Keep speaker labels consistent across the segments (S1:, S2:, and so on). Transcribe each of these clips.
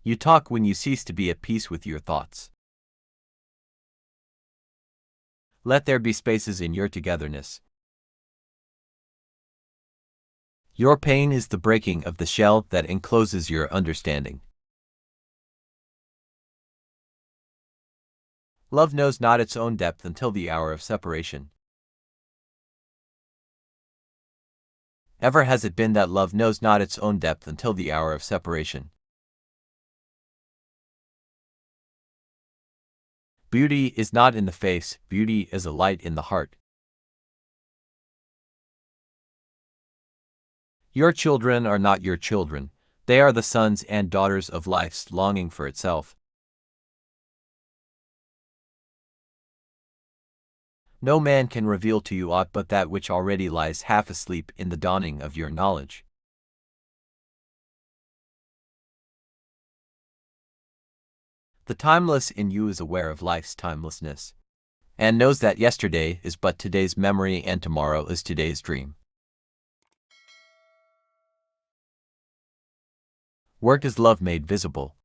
S1: You talk when you cease to be at peace with your thoughts. Let there be spaces in your togetherness. Your pain is the breaking of the shell that encloses your understanding. Love knows not its own depth until the hour of separation. Ever has it been that love knows not its own depth until the hour of separation. Beauty is not in the face, beauty is a light in the heart. Your children are not your children, they are the sons and daughters of life's longing for itself. No man can reveal to you aught but that which already lies half asleep in the dawning of your knowledge. The timeless in you is aware of life's timelessness, and knows that yesterday is but today's memory and tomorrow is today's dream. Work is love made visible.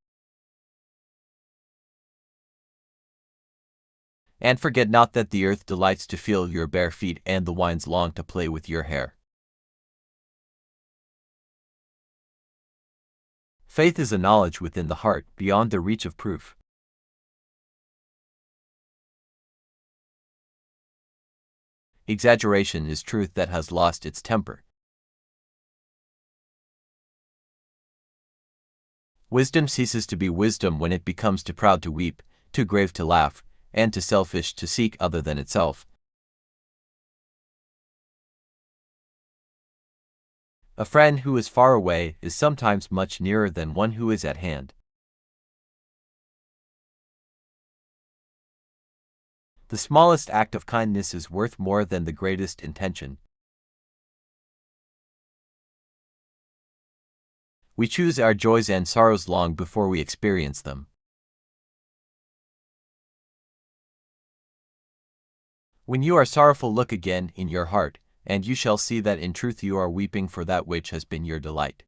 S1: And forget not that the earth delights to feel your bare feet and the winds long to play with your hair. Faith is a knowledge within the heart, beyond the reach of proof. Exaggeration is truth that has lost its temper. Wisdom ceases to be wisdom when it becomes too proud to weep, too grave to laugh, and too selfish to seek other than itself. A friend who is far away is sometimes much nearer than one who is at hand. The smallest act of kindness is worth more than the greatest intention. We choose our joys and sorrows long before we experience them. When you are sorrowful, look again in your heart, and you shall see that in truth you are weeping for that which has been your delight.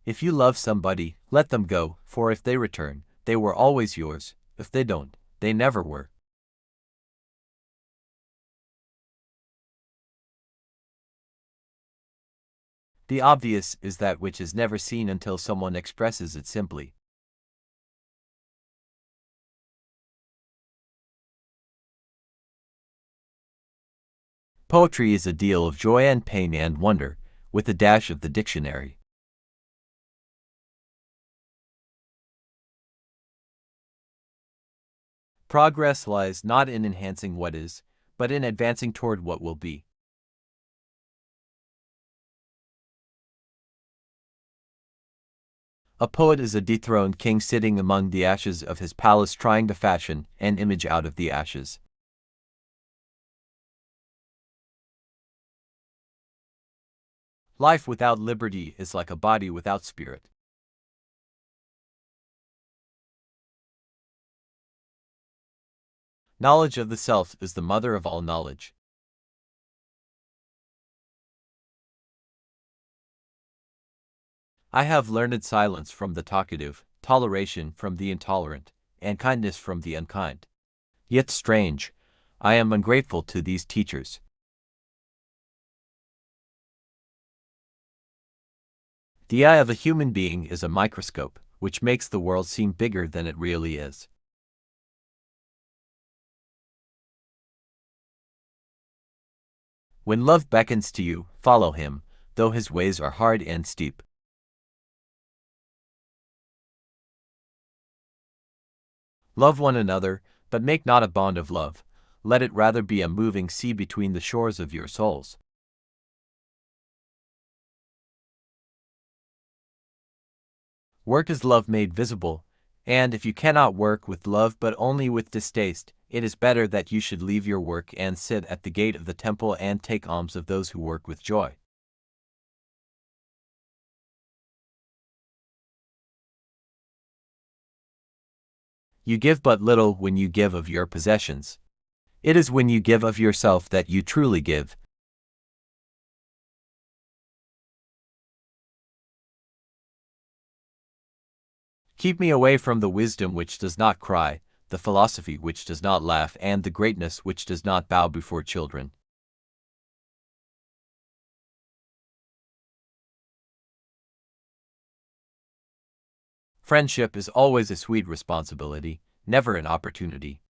S1: If you love somebody, let them go, for if they return, they were always yours; if they don't, they never were. The obvious is that which is never seen until someone expresses it simply. Poetry is a deal of joy and pain and wonder, with a dash of the dictionary. Progress lies not in enhancing what is, but in advancing toward what will be. A poet is a dethroned king sitting among the ashes of his palace trying to fashion an image out of the ashes. Life without liberty is like a body without spirit. Knowledge of the self is the mother of all knowledge. I have learned silence from the talkative, toleration from the intolerant, and kindness from the unkind. Yet strange, I am ungrateful to these teachers. The eye of a human being is a microscope, which makes the world seem bigger than it really is. When love beckons to you, follow him, though his ways are hard and steep. Love one another, but make not a bond of love. Let it rather be a moving sea between the shores of your souls. Work is love made visible, and if you cannot work with love but only with distaste, it is better that you should leave your work and sit at the gate of the temple and take alms of those who work with joy. You give but little when you give of your possessions. It is when you give of yourself that you truly give. Keep me away from the wisdom which does not cry, the philosophy which does not laugh, and the greatness which does not bow before children. Friendship is always a sweet responsibility, never an opportunity.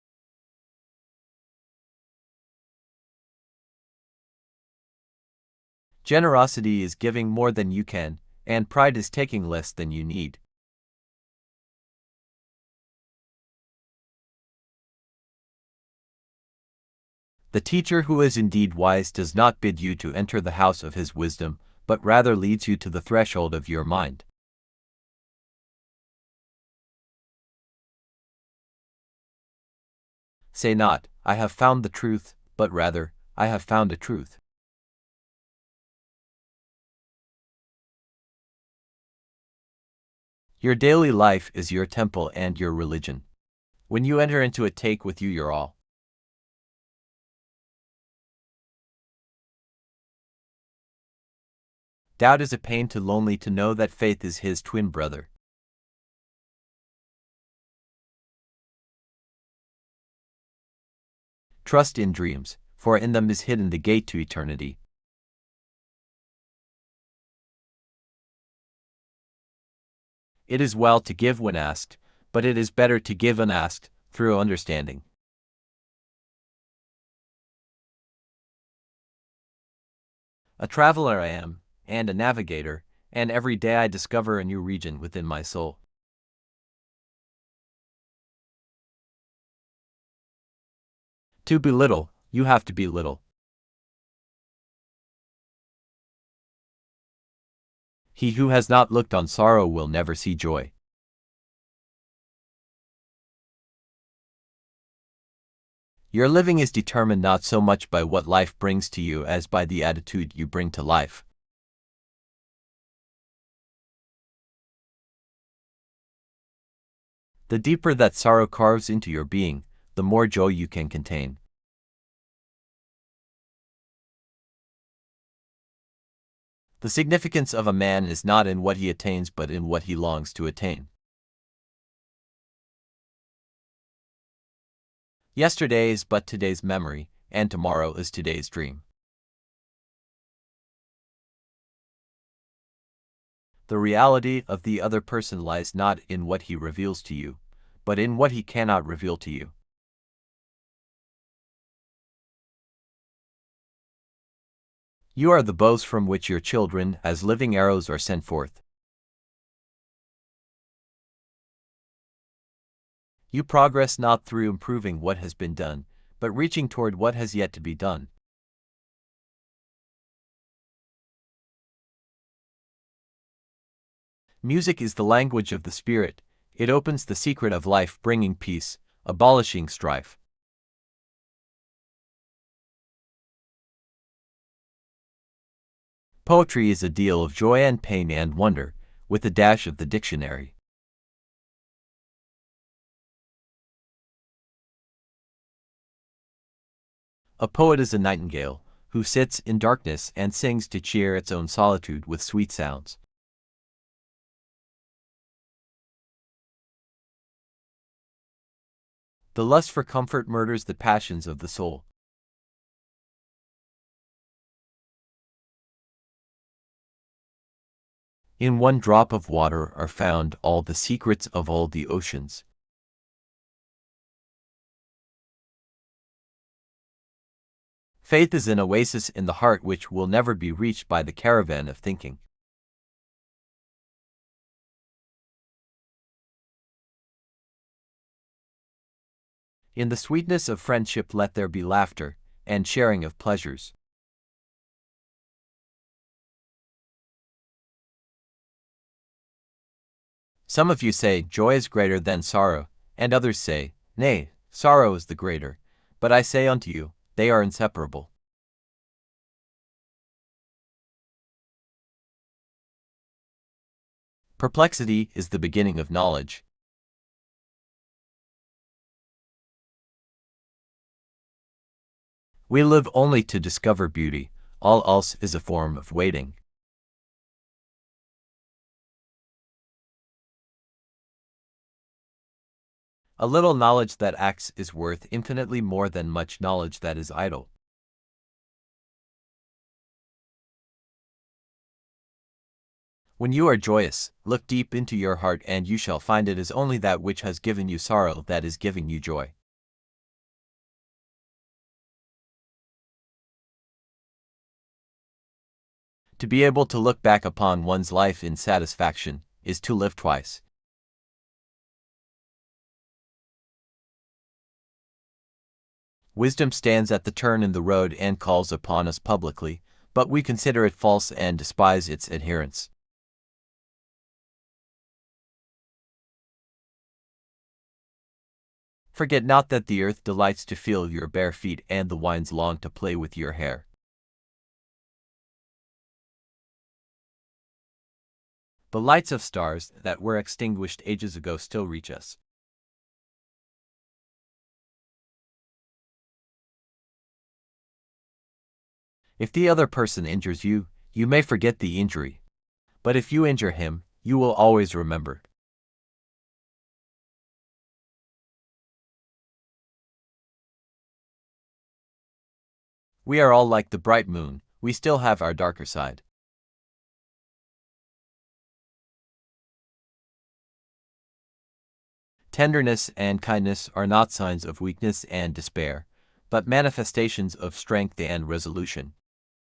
S1: Generosity is giving more than you can, and pride is taking less than you need. The teacher who is indeed wise does not bid you to enter the house of his wisdom, but rather leads you to the threshold of your mind. Say not, I have found the truth, but rather, I have found a truth. Your daily life is your temple and your religion. When you enter into it, take with you your all. Doubt is a pain to lonely to know that faith is his twin brother. Trust in dreams, for in them is hidden the gate to eternity. It is well to give when asked, but it is better to give unasked, through understanding. A traveler I am, and a navigator, and every day I discover a new region within my soul. To be little, you have to be little. He who has not looked on sorrow will never see joy. Your living is determined not so much by what life brings to you as by the attitude you bring to life. The deeper that sorrow carves into your being, the more joy you can contain. The significance of a man is not in what he attains but in what he longs to attain. Yesterday is but today's memory, and tomorrow is today's dream. The reality of the other person lies not in what he reveals to you, but in what he cannot reveal to you. You are the bows from which your children, as living arrows, are sent forth. You progress not through improving what has been done, but reaching toward what has yet to be done. Music is the language of the spirit. It opens the secret of life, bringing peace, abolishing strife. Poetry is a deal of joy and pain and wonder, with a dash of the dictionary. A poet is a nightingale, who sits in darkness and sings to cheer its own solitude with sweet sounds. The lust for comfort murders the passions of the soul. In one drop of water are found all the secrets of all the oceans. Faith is an oasis in the heart which will never be reached by the caravan of thinking. In the sweetness of friendship let there be laughter, and sharing of pleasures. Some of you say, joy is greater than sorrow, and others say, nay, sorrow is the greater. But I say unto you, they are inseparable. Perplexity is the beginning of knowledge. We live only to discover beauty, all else is a form of waiting. A little knowledge that acts is worth infinitely more than much knowledge that is idle. When you are joyous, look deep into your heart and you shall find it is only that which has given you sorrow that is giving you joy. To be able to look back upon one's life in satisfaction is to live twice. Wisdom stands at the turn in the road and calls upon us publicly, but we consider it false and despise its adherents. Forget not that the earth delights to feel your bare feet and the winds long to play with your hair. The lights of stars that were extinguished ages ago still reach us. If the other person injures you, you may forget the injury. But if you injure him, you will always remember. We are all like the bright moon, we still have our darker side. Tenderness and kindness are not signs of weakness and despair, but manifestations of strength and resolution.